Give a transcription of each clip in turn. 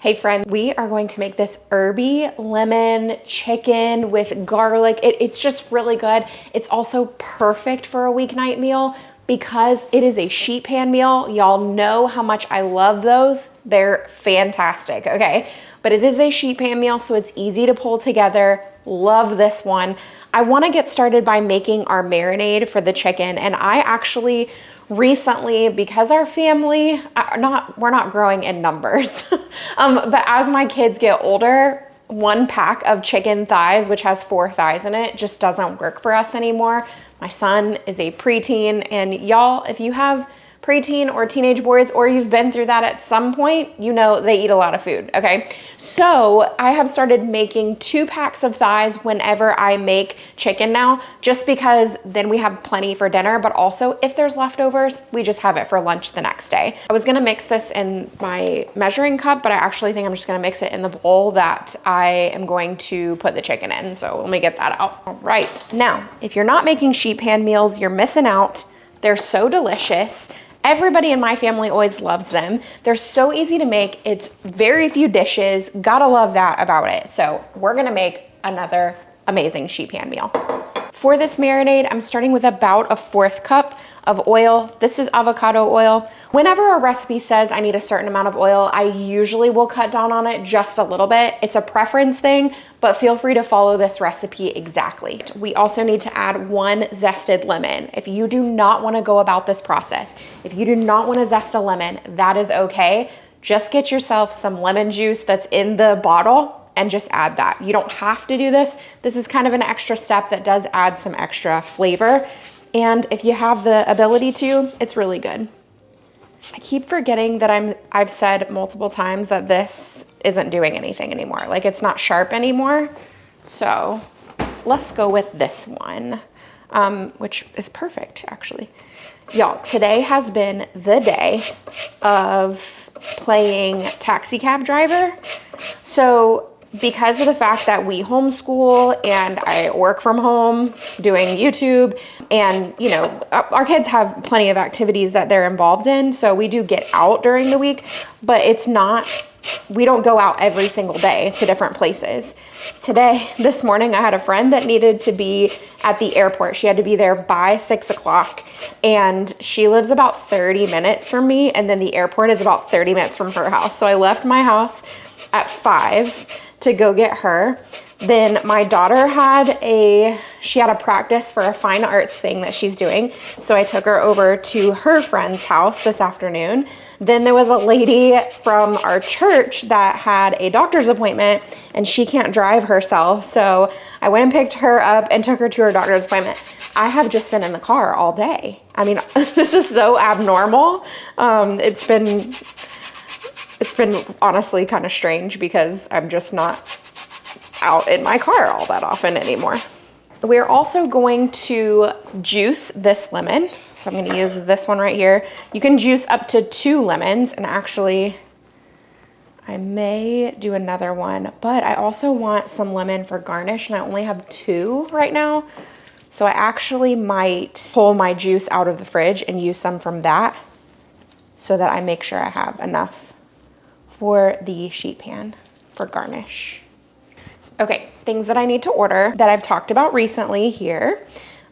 Hey friend, we are going to make this herby lemon chicken with garlic. It's just really good. It's also perfect for a weeknight meal because it is a sheet pan meal. Y'all know how much I love those. They're fantastic, okay? But it is a sheet pan meal, so it's easy to pull together. Love this one. I wanna get started by making our marinade for the chicken, and I actually recently, because our family, we're not growing in numbers, but as my kids get older, 1 pack of chicken thighs, which has 4 thighs in it, just doesn't work for us anymore. My son is a preteen, and y'all, if you have preteen or teenage boys, or you've been through that at some point, you know they eat a lot of food, okay? So I have started making 2 packs of thighs whenever I make chicken now, just because then we have plenty for dinner, but also if there's leftovers, we just have it for lunch the next day. I was gonna mix this in my measuring cup, but I actually think I'm just gonna mix it in the bowl that I am going to put the chicken in. So let me get that out. All right, now, if you're not making sheet pan meals, you're missing out. They're so delicious. Everybody in my family always loves them. They're so easy to make. It's very few dishes. Gotta love that about it. So we're gonna make another amazing sheet pan meal. For this marinade, I'm starting with about 1/4 cup of oil. This is avocado oil. Whenever a recipe says I need a certain amount of oil, I usually will cut down on it just a little bit. It's a preference thing, but feel free to follow this recipe exactly. We also need to add 1 zested lemon. If you do not want to go about this process, if you do not want to zest a lemon, that is okay. Just get yourself some lemon juice that's in the bottle and just add that. You don't have to do this. This is kind of an extra step that does add some extra flavor. And if you have the ability to, it's really good. I keep forgetting that I've said multiple times that this isn't doing anything anymore. Like, it's not sharp anymore. So let's go with this one, which is perfect actually. Y'all, today has been the day of playing taxi cab driver. So because of the fact that we homeschool and I work from home doing YouTube, and you know, our kids have plenty of activities that they're involved in, so we do get out during the week, but we don't go out every single day to different places. This morning, I had a friend that needed to be at the airport. She had to be there by 6 o'clock, and she lives about 30 minutes from me, and then the airport is about 30 minutes from her house. So I left my house at 5 to go get her. Then my daughter she had a practice for a fine arts thing that she's doing. So I took her over to her friend's house this afternoon. Then there was a lady from our church that had a doctor's appointment and she can't drive herself. So I went and picked her up and took her to her doctor's appointment. I have just been in the car all day. I mean, this is so abnormal. It's been honestly kind of strange because I'm just not out in my car all that often anymore. We're also going to juice this lemon. So I'm gonna use this one right here. You can juice up to 2 lemons, and actually I may do another one, but I also want some lemon for garnish, and I only have 2 right now. So I actually might pull my juice out of the fridge and use some from that so that I make sure I have enough for the sheet pan for garnish. Okay, things that I need to order that I've talked about recently here.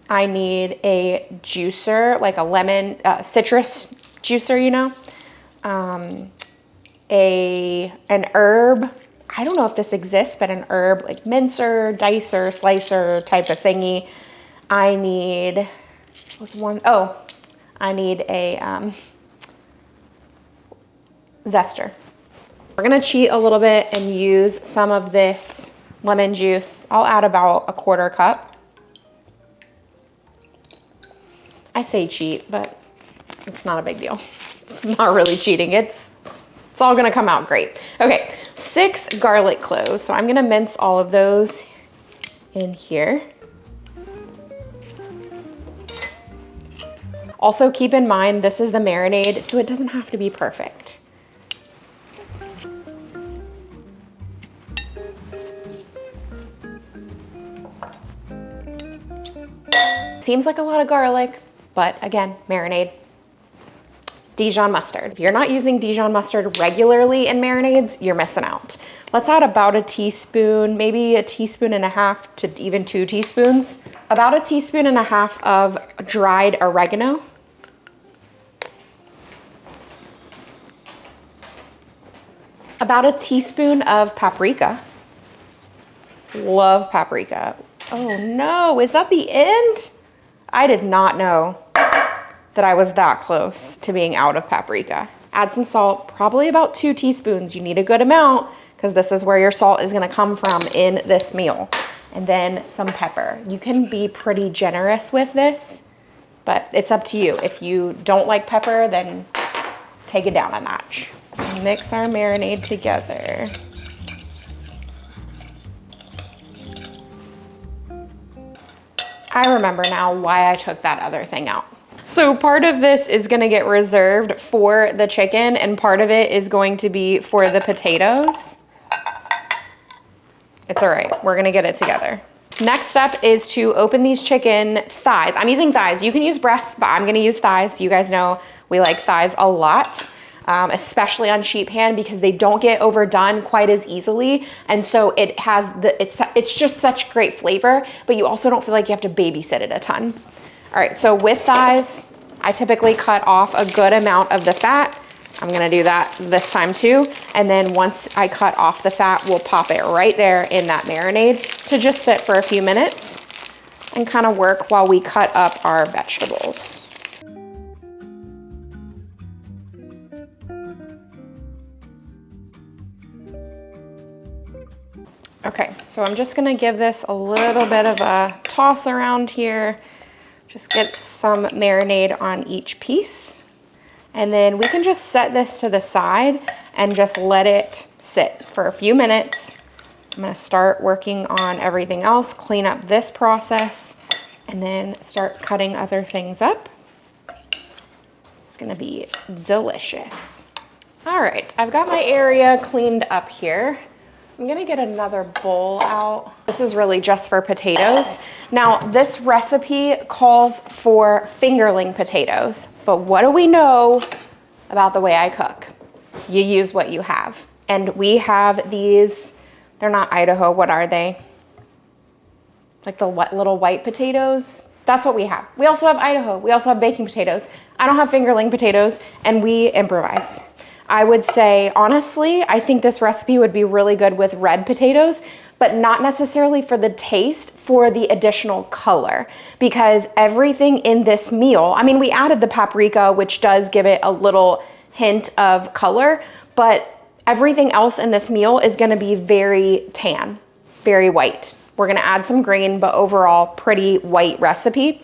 I need a juicer, like a lemon, citrus juicer, you know. An herb, I don't know if this exists, but an herb like mincer, dicer, slicer type of thingy. I need, I need a zester. We're gonna cheat a little bit and use some of this lemon juice. I'll add about 1/4 cup. I say cheat, but it's not a big deal. It's not really cheating. It's all gonna come out great. Okay, 6 garlic cloves. So I'm gonna mince all of those in here. Also keep in mind, this is the marinade, so it doesn't have to be perfect. Seems like a lot of garlic, but again, marinade. Dijon mustard. If you're not using Dijon mustard regularly in marinades, you're missing out. Let's add about a teaspoon, maybe a teaspoon and a half to even 2 teaspoons. About a teaspoon and a half of dried oregano. About a teaspoon of paprika. Love paprika. Oh no, is that the end? I did not know that I was that close to being out of paprika. Add some salt, probably about 2 teaspoons. You need a good amount because this is where your salt is gonna come from in this meal. And then some pepper. You can be pretty generous with this, but it's up to you. If you don't like pepper, then take it down a notch. Mix our marinade together. I remember now why I took that other thing out. So part of this is gonna get reserved for the chicken and part of it is going to be for the potatoes. It's all right, we're gonna get it together. Next step is to open these chicken thighs. I'm using thighs, you can use breasts, but I'm gonna use thighs. You guys know we like thighs a lot. Especially on sheet pan because they don't get overdone quite as easily. And so it has it's just such great flavor, but you also don't feel like you have to babysit it a ton. All right, so with thighs, I typically cut off a good amount of the fat. I'm gonna do that this time too. And then once I cut off the fat, we'll pop it right there in that marinade to just sit for a few minutes and kind of work while we cut up our vegetables. Okay, so I'm just gonna give this a little bit of a toss around here. Just get some marinade on each piece. And then we can just set this to the side and just let it sit for a few minutes. I'm gonna start working on everything else, clean up this process, and then start cutting other things up. It's gonna be delicious. All right, I've got my area cleaned up here. I'm gonna get another bowl out. This is really just for potatoes. Now, this recipe calls for fingerling potatoes, but what do we know about the way I cook? You use what you have. And we have these, they're not Idaho, what are they? Like the little white potatoes? That's what we have. We also have Idaho, we also have baking potatoes. I don't have fingerling potatoes, and we improvise. I would say, honestly, I think this recipe would be really good with red potatoes, but not necessarily for the taste, for the additional color. Because everything in this meal, I mean, we added the paprika, which does give it a little hint of color, but everything else in this meal is gonna be very tan, very white. We're gonna add some green, but overall, pretty white recipe.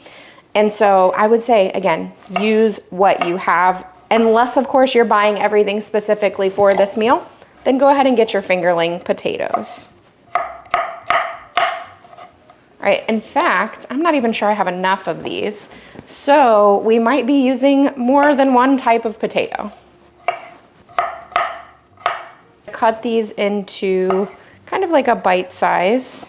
And so I would say, again, use what you have. Unless, of course, you're buying everything specifically for this meal, then go ahead and get your fingerling potatoes. All right, in fact, I'm not even sure I have enough of these, so we might be using more than one type of potato. Cut these into kind of like a bite size.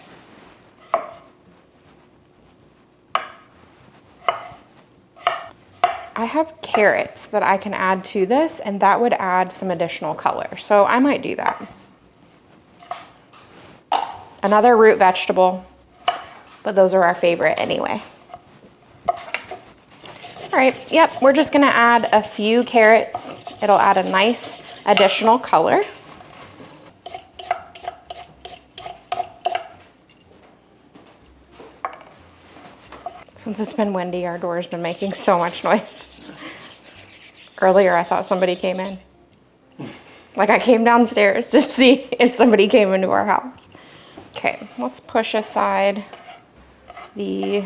I have carrots that I can add to this, and that would add some additional color. So I might do that. Another root vegetable, but those are our favorite anyway. All right, yep, we're just gonna add a few carrots. It'll add a nice additional color. Since it's been windy, our door's been making so much noise. Earlier, I thought somebody came in. Like I came downstairs to see if somebody came into our house. Okay, let's push aside the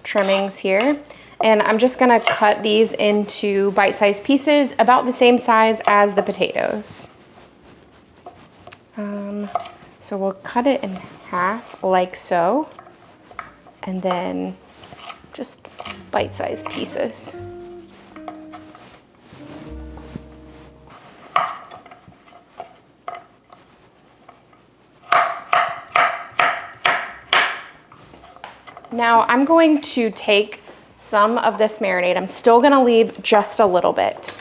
trimmings here. And I'm just gonna cut these into bite-sized pieces about the same size as the potatoes. So we'll cut it in half like so. And then just bite-sized pieces. Now I'm going to take some of this marinade. I'm still gonna leave just a little bit.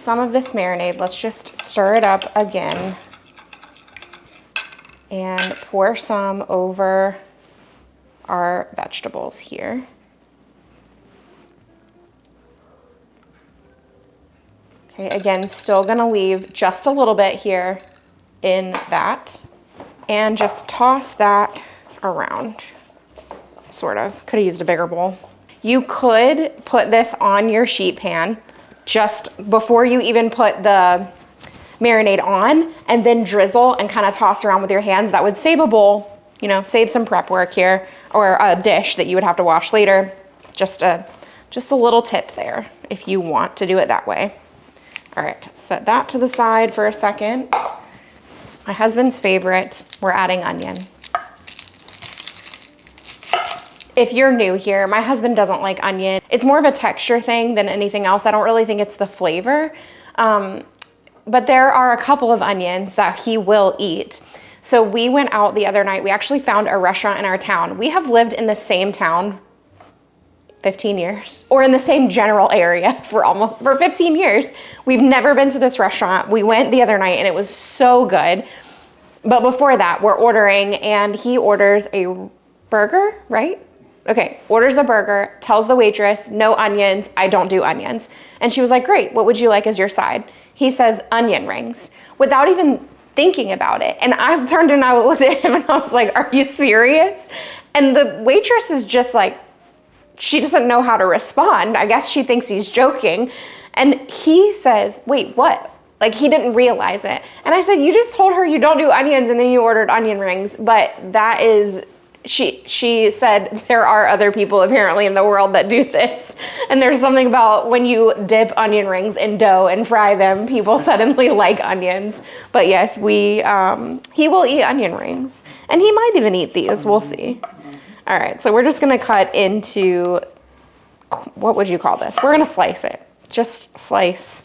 some of this marinade. Let's just stir it up again and pour some over our vegetables here. Okay, again, still gonna leave just a little bit here in that and just toss that around, sort of. Could have used a bigger bowl. You could put this on your sheet pan just before you even put the marinade on, and then drizzle and kind of toss around with your hands. That would save a bowl, you know, save some prep work here, or a dish that you would have to wash later. Just a little tip there if you want to do it that way. All right, set that to the side for a second. My husband's favorite, we're adding onion. If you're new here, my husband doesn't like onion. It's more of a texture thing than anything else. I don't really think it's the flavor. But there are a couple of onions that he will eat. So we went out the other night. We actually found a restaurant in our town. We have lived in the same town 15 years, or in the same general area for 15 years. We've never been to this restaurant. We went the other night and it was so good. But before that, we're ordering, and he orders a burger, right? Okay, orders a burger, tells the waitress, no onions, I don't do onions. And she was like, great, what would you like as your side? He says onion rings without even thinking about it. And I turned and I looked at him and I was like, are you serious? And the waitress is just like, she doesn't know how to respond. I guess she thinks he's joking. And he says, wait, what? Like, he didn't realize it. And I said, you just told her you don't do onions and then you ordered onion rings. But that is, she said there are other people apparently in the world that do this. And there's something about when you dip onion rings in dough and fry them, people suddenly like onions. But yes, he will eat onion rings. And he might even eat these, we'll see. All right, so we're just gonna cut into, what would you call this? We're gonna slice it. Just slice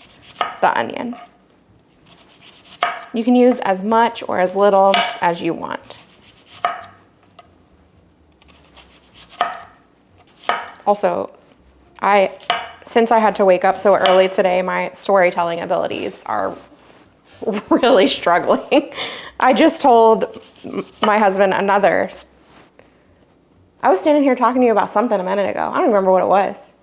the onion. You can use as much or as little as you want. Also, since I had to wake up so early today, my storytelling abilities are really struggling. I just told my husband I was standing here talking to you about something a minute ago. I don't remember what it was.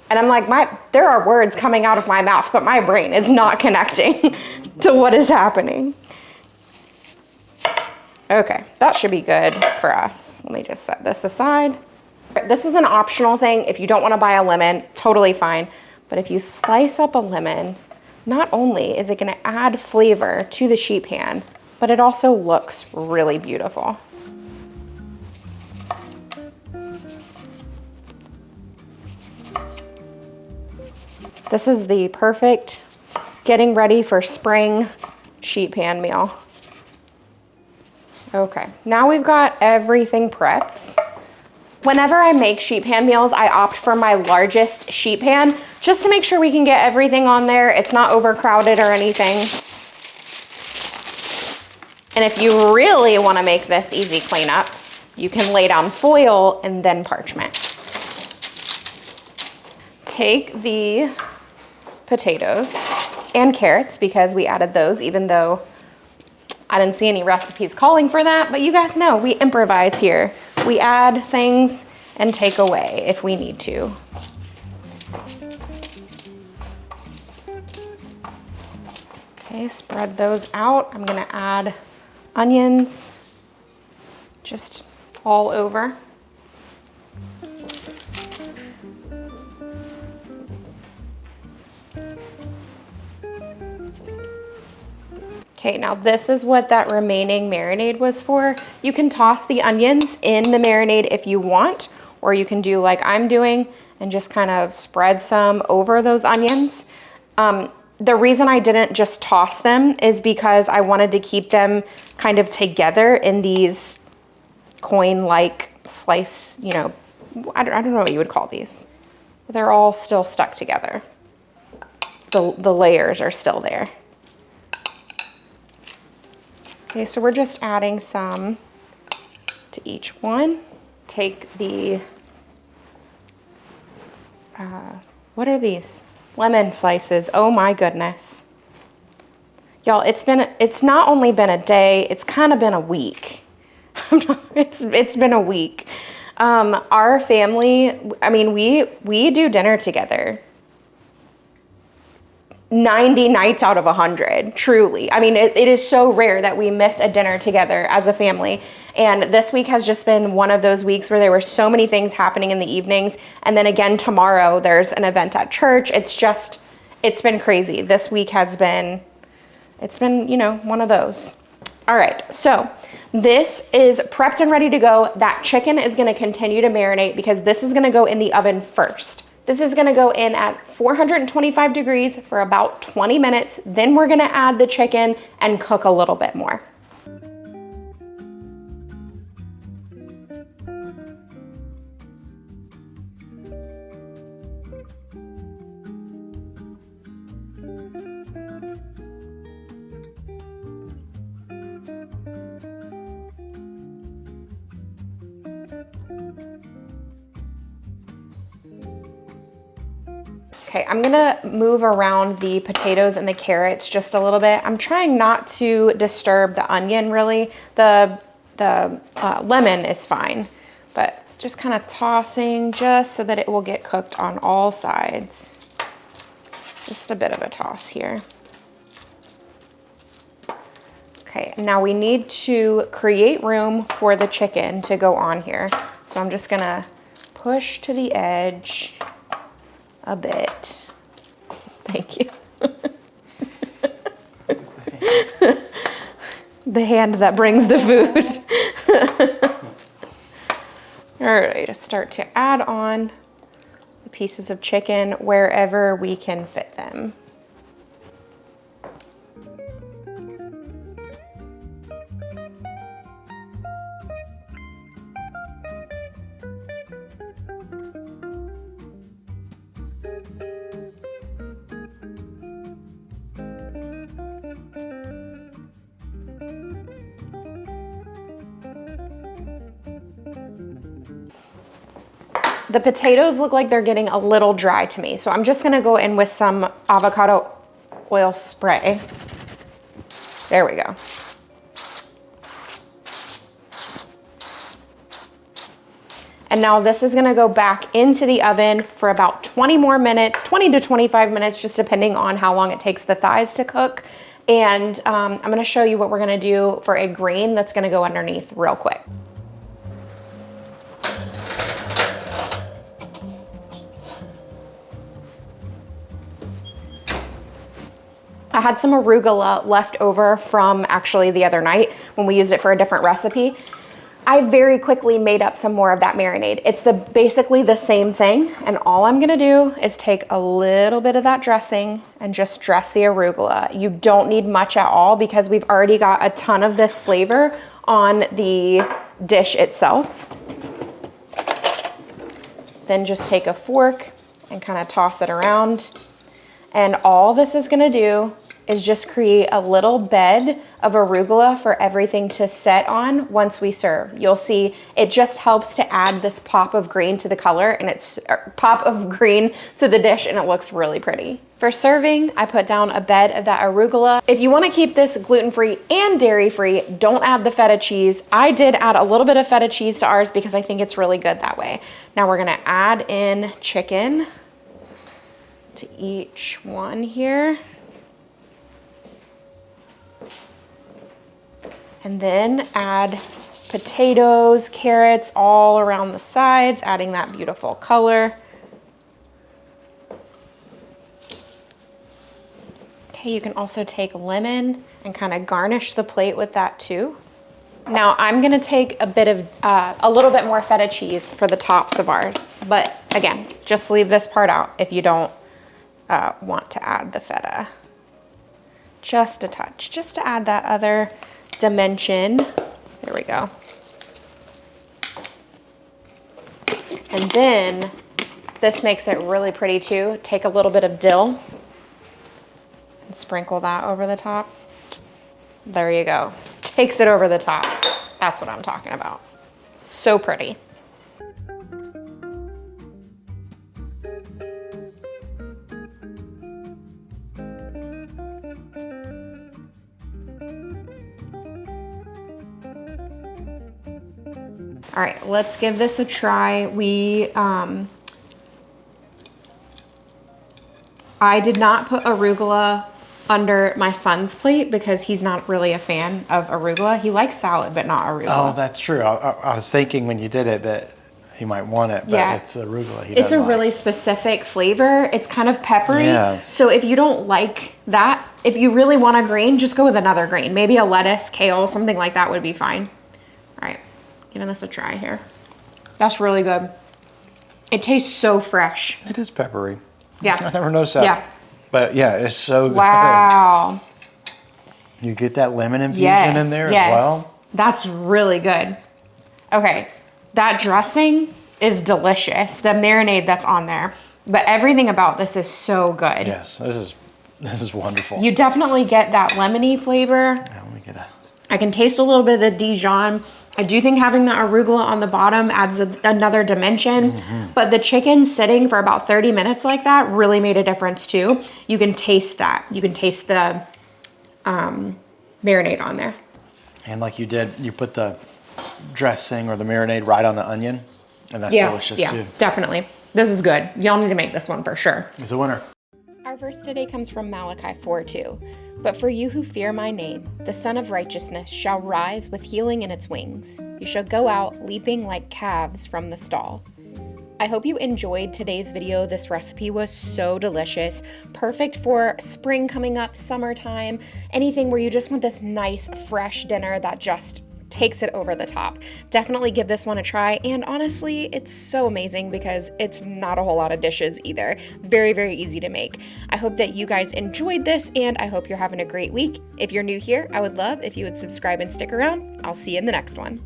And I'm like, there are words coming out of my mouth, but my brain is not connecting to what is happening. Okay, that should be good for us. Let me just set this aside. This is an optional thing. If you don't want to buy a lemon, totally fine. But if you slice up a lemon, not only is it going to add flavor to the sheet pan, but it also looks really beautiful. This is the perfect getting ready for spring sheet pan meal. Okay, now we've got everything prepped. Whenever I make sheet pan meals, I opt for my largest sheet pan just to make sure we can get everything on there. It's not overcrowded or anything. And if you really want to make this easy cleanup, you can lay down foil and then parchment. Take the potatoes and carrots, because we added those, even though I didn't see any recipes calling for that, but you guys know we improvise here. We add things and take away if we need to. Okay, spread those out. I'm gonna add onions just all over. Okay, now this is what that remaining marinade was for. You can toss the onions in the marinade if you want, or you can do like I'm doing and just kind of spread some over those onions. The reason I didn't just toss them is because I wanted to keep them kind of together in these coin-like slice, you know, I don't know what you would call these. They're all still stuck together. The layers are still there. Okay, so we're just adding some to each one. Take the, what are these? lemon slices. Oh my goodness. Y'all, it's not only been a day, it's kind of been a week. It's been a week. Our family, I mean, we do dinner together 90 nights out of 100, truly. I mean, it is so rare that we miss a dinner together as a family. And this week has just been one of those weeks where there were so many things happening in the evenings. And then again, tomorrow there's an event at church. It's been crazy. This week it's been, you know, one of those. All right, so this is prepped and ready to go. That chicken is gonna continue to marinate because this is gonna go in the oven first. This is gonna go in at 425 degrees for about 20 minutes. Then we're gonna add the chicken and cook a little bit more. Okay, I'm gonna move around the potatoes and the carrots just a little bit. I'm trying not to disturb the onion really. The lemon is fine, but just kind of tossing just so that it will get cooked on all sides. Just a bit of a toss here. Okay, now we need to create room for the chicken to go on here. So I'm just gonna push to the edge a bit. Thank you. The hand that brings the food. All right, just start to add on the pieces of chicken wherever we can fit them. The potatoes look like they're getting a little dry to me, so I'm just gonna go in with some avocado oil spray. There we go. And now this is gonna go back into the oven for about 20 more minutes, 20 to 25 minutes, just depending on how long it takes the thighs to cook. And I'm gonna show you what we're gonna do for a grain that's gonna go underneath real quick. I had some arugula left over from actually the other night when we used it for a different recipe. I very quickly made up some more of that marinade. It's basically the same thing, and all I'm gonna do is take a little bit of that dressing and just dress the arugula. You don't need much at all because we've already got a ton of this flavor on the dish itself. Then just take a fork and kind of toss it around. And all this is gonna do is just create a little bed of arugula for everything to set on once we serve. You'll see it just helps to add this pop of green to the color, and it's pop of green to the dish, and it looks really pretty. For serving, I put down a bed of that arugula. If you wanna keep this gluten-free and dairy-free, don't add the feta cheese. I did add a little bit of feta cheese to ours because I think it's really good that way. Now we're gonna add in chicken to each one here. And then add potatoes, carrots all around the sides, adding that beautiful color. Okay, you can also take lemon and kind of garnish the plate with that too. Now I'm gonna take a little bit more feta cheese for the tops of ours. But again, just leave this part out if you don't want to add the feta. Just a touch, just to add that other dimension. There we go. And then this makes it really pretty too. Take a little bit of dill and sprinkle that over the top. There you go. Takes it over the top. That's what I'm talking about. So pretty. All right, let's give this a try. I did not put arugula under my son's plate because he's not really a fan of arugula. He likes salad, but not arugula. Oh, that's true. I was thinking when you did it that he might want it, but it's arugula he It's a doesn't really like. specific flavor. It's kind of peppery. Yeah. So if you don't like that, if you really want a grain, just go with another grain. Maybe a lettuce, kale, something like that would be fine. All right, giving this a try here. That's really good. It tastes so fresh. It is peppery. Yeah. I never noticed that. Yeah. But yeah, it's so good. Wow. You get that lemon infusion in there as well. That's really good. Okay, that dressing is delicious. The marinade that's on there, but everything about this is so good. Yes, this is wonderful. You definitely get that lemony flavor. Yeah, let me get a... I can taste a little bit of the Dijon. I do think having the arugula on the bottom adds another dimension, but the chicken sitting for about 30 minutes like that really made a difference too. You can taste that. You can taste the marinade on there. And like you did, you put the dressing or the marinade right on the onion, and that's delicious too. Yeah, definitely. This is good. Y'all need to make this one for sure. It's a winner. Our verse today comes from Malachi 4:2. But for you who fear my name, the Son of Righteousness shall rise with healing in its wings. You shall go out leaping like calves from the stall. I hope you enjoyed today's video. This recipe was so delicious. Perfect for spring coming up, summertime, anything where you just want this nice, fresh dinner that just takes it over the top. Definitely give this one a try, and honestly, it's so amazing because it's not a whole lot of dishes either. Very, very easy to make. I hope that you guys enjoyed this, and I hope you're having a great week. If you're new here, I would love if you would subscribe and stick around. I'll see you in the next one.